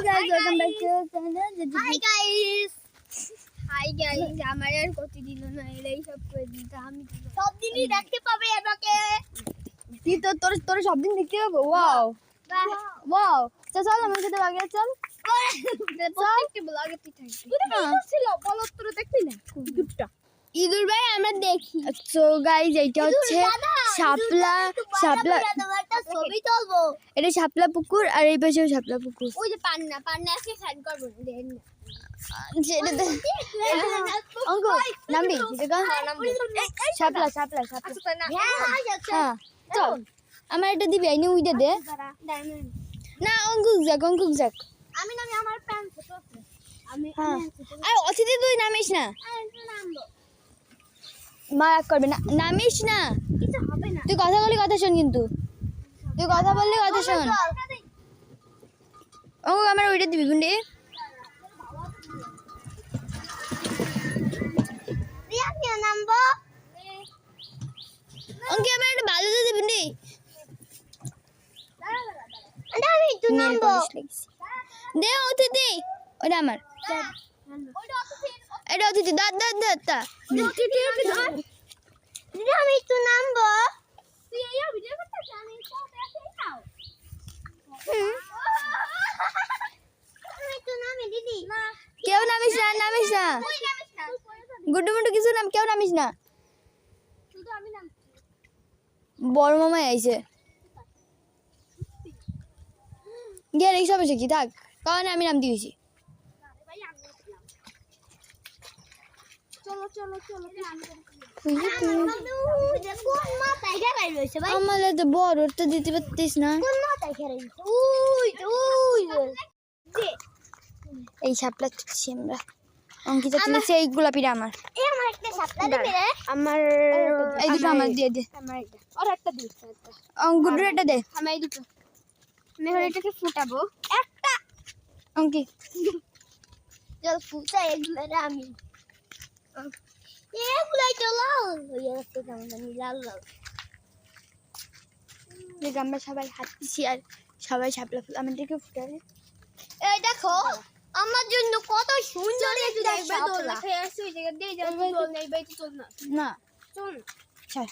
guys, welcome back to channel. Hi guys. Hi guys. আমার আর প্রতিদিনও না এলাই সব করে দিতে আমি সব দিনই দেখতে পাবে আমাকে। তুই তো তোর সব দিন দেখতে পাবো। ওয়াও ওয়াও চল আমার সাথে আগে চল। প্রত্যেকটা ব্লগে তুই থাকবি। ছিল বলো তোর দেখবি না দুটো ইঁদুর ভাই আমরা দেখি। সো গাইস এইটা হচ্ছে শাপলা একটা ছবি তুলবো। এটা শাপলা পুকুর আর এই পাশেও শাপলা পুকুর। ওই যে পান্না আজকে সাইড করব দেন না। যেটা অঙ্ক নামবি দেখা শাপলা হ্যাঁ চল আমার এটা দিবি আইনি উইটা দে না অঙ্কুক যাক আমি নামি আমার প্যান্ট ছোট আছে। আমি হ্যাঁ আর অতিথি তুই নামিস না নামবো। মারাক করবে না নামিস না কিছু হবে না। তুই কথা বললি কথা শোন কিন্তু তুই কথা বললি কথা শোন অঙ্কুক আমার ওইটা দিবি বুন্ডি রিয়া নামবো। অঙ্কি আমার একটা ভালো দিয়ে দিবি বুন্ডি আমি একটু নামবো। দে অতিথি ওটা আমার এটা অতিথি দাঁত আমি একটু নামবো। তুই এই ভিডিও করতেছিস আমি সব দেখে নাও। আমি একটু নামি দিদি না কেউ নামিস না তুই নামিস না গুড্ডু মুড্ডু কিছু নাম কেউ নামিস না শুধু আমি নামছি। বড় মামাই আইছে গিয়ে রিক্সা বসে কি থাক কারণ আমি নাম দিয়েছি ভাই আমি নামলাম। চলো কোন মাথায় খেলাই রয়েছে ভাই? আমার তো বড় তো দিতে পারতিস না কোন মাথায় খেলাই রয়েছে? উই যে এই শাপলা তুলছি আমরা অঙ্কিতা তুলেছে এই গোলাপিটা আমার এই আমার একটা সাপলা দিবি রে। আমার এই দুটো আমার দিয়ে দে আমার এটা আর একটা দিস একটা। গুড্ডুর এটা দে আমি এই দুটো আমি এখন এটাকে ফুটাবো একটা অঙ্কি জল ফুটা এগুলো রে আমি এগুলাই তো লাল হয়ে যাচ্ছে কেমন জানি লাল দেখ আমরা সবাই হাঁটতেছি আর সবাই শাপলা ফুল আমাদেরকে ফুটাবে এই দেখো আমার জন্য কত সুন্দর একটা দেখবে দোল শাপলা। খেয়ে আসছি ওই জায়গা দিয়ে যাবো দোল নেই বাইতে চল না না চল ছাড়